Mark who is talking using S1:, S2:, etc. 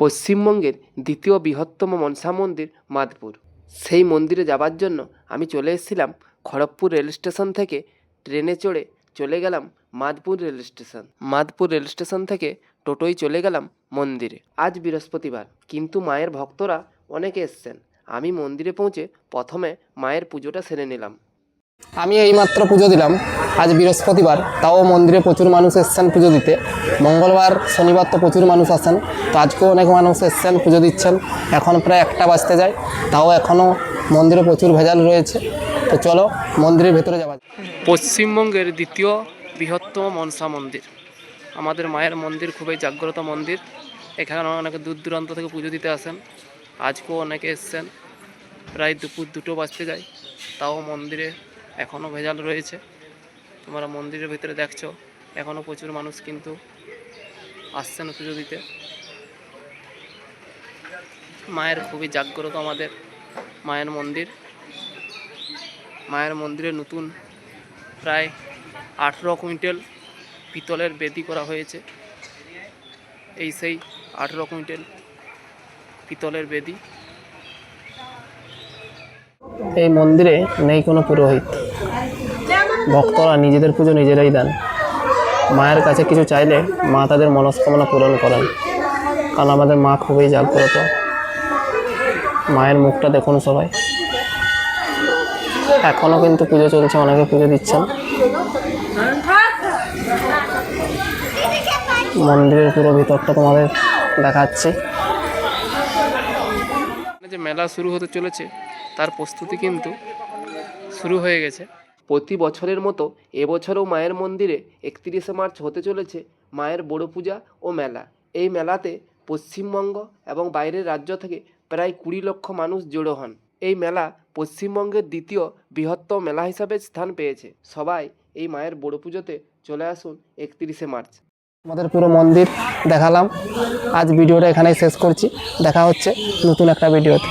S1: পশ্চিমবঙ্গের দ্বিতীয় বৃহত্তম মনসা মন্দির মাদপুর। সেই মন্দিরে যাবার জন্য আমি চলে এসেছিলাম খড়গপুর রেল স্টেশন থেকে। ট্রেনে চড়ে চলে গেলাম Madpur rail station. Madpur rail station থেকে টোটোয় চলে গেলাম মন্দিরে। আজ বৃহস্পতিবার, কিন্তু মায়ের ভক্তরা অনেকে এসছেন। আমি মন্দিরে পৌঁছে প্রথমে মায়ের পুজোটা সেরে নিলাম।
S2: আমি এইমাত্র পুজো দিলাম। আজ বৃহস্পতিবার, তাও মন্দিরে প্রচুর মানুষ এসছেন পুজো দিতে। মঙ্গলবার শনিবার তো প্রচুর মানুষ আসেন, তো আজকেও অনেক মানুষ এসছেন পুজো দিচ্ছেন। এখন প্রায় 1টা বাজতে যায়, তাও এখনও মন্দিরে প্রচুর ভেজাল রয়েছে। তো চলো মন্দিরের ভেতরে যাওয়া যাক।
S1: পশ্চিমবঙ্গের দ্বিতীয় বৃহত্তম মনসা মন্দির, আমাদের মায়ের মন্দির, খুবই জাগ্রত মন্দির। এখানে অনেকে দূর দূরান্ত থেকে পুজো দিতে আসেন। আজকেও অনেকে এসছেন। প্রায় দুপুর 2টো বাজতে যায়, তাও মন্দিরে এখনও ভেজাল রয়েছে। তোমরা মন্দিরের ভিতরে দেখছো, এখনও প্রচুর মানুষ কিন্তু আসছেন পুজো দিতে। মায়ের খুবই জাগ্রত আমাদের মায়ের মন্দির। মায়ের মন্দিরে নতুন প্রায় 18 কুইন্টাল পিতলের বেদি করা হয়েছে। এই সেই 18 কুইন্টাল পিতলের বেদি।
S2: এই মন্দিরে নেই কোনো পুরোহিত, ভক্তরা নিজেদের পুজো নিজেরাই দেন। মায়ের কাছে কিছু চাইলে মা তাদের মনস্কামনা পূরণ করেন, কারণ আমাদের মা খুবই জাগ্রত। মায়ের মুখটা দেখুন সবাই। এখনও কিন্তু পুজো চলছে, অনেকে পুজো দিচ্ছেন। মন্দিরের পুরো ভিতরটা তোমাদের দেখাচ্ছি।
S1: যে মেলা শুরু হতে চলেছে, তার প্রস্তুতি কিন্তু শুরু হয়ে গেছে। প্রতি বছরের মতো এবছরও মায়ের মন্দিরে 31শে মার্চ হতে চলেছে মায়ের বড় পূজা ও মেলা। এই মেলাতে পশ্চিমবঙ্গ এবং বাইরের রাজ্য থেকে প্রায় 20 লক্ষ মানুষ জড়ো হন। এই মেলা পশ্চিমবঙ্গের দ্বিতীয় বৃহত্তম মেলা হিসাবে স্থান পেয়েছে। সবাই এই মায়ের বড় পুজোতে চলে আসুন 31শে মার্চ।
S2: আমাদের পুরো মন্দির দেখালাম। আজ ভিডিওটা এখানেই শেষ করছি। দেখা হচ্ছে নতুন একটা ভিডিওতে।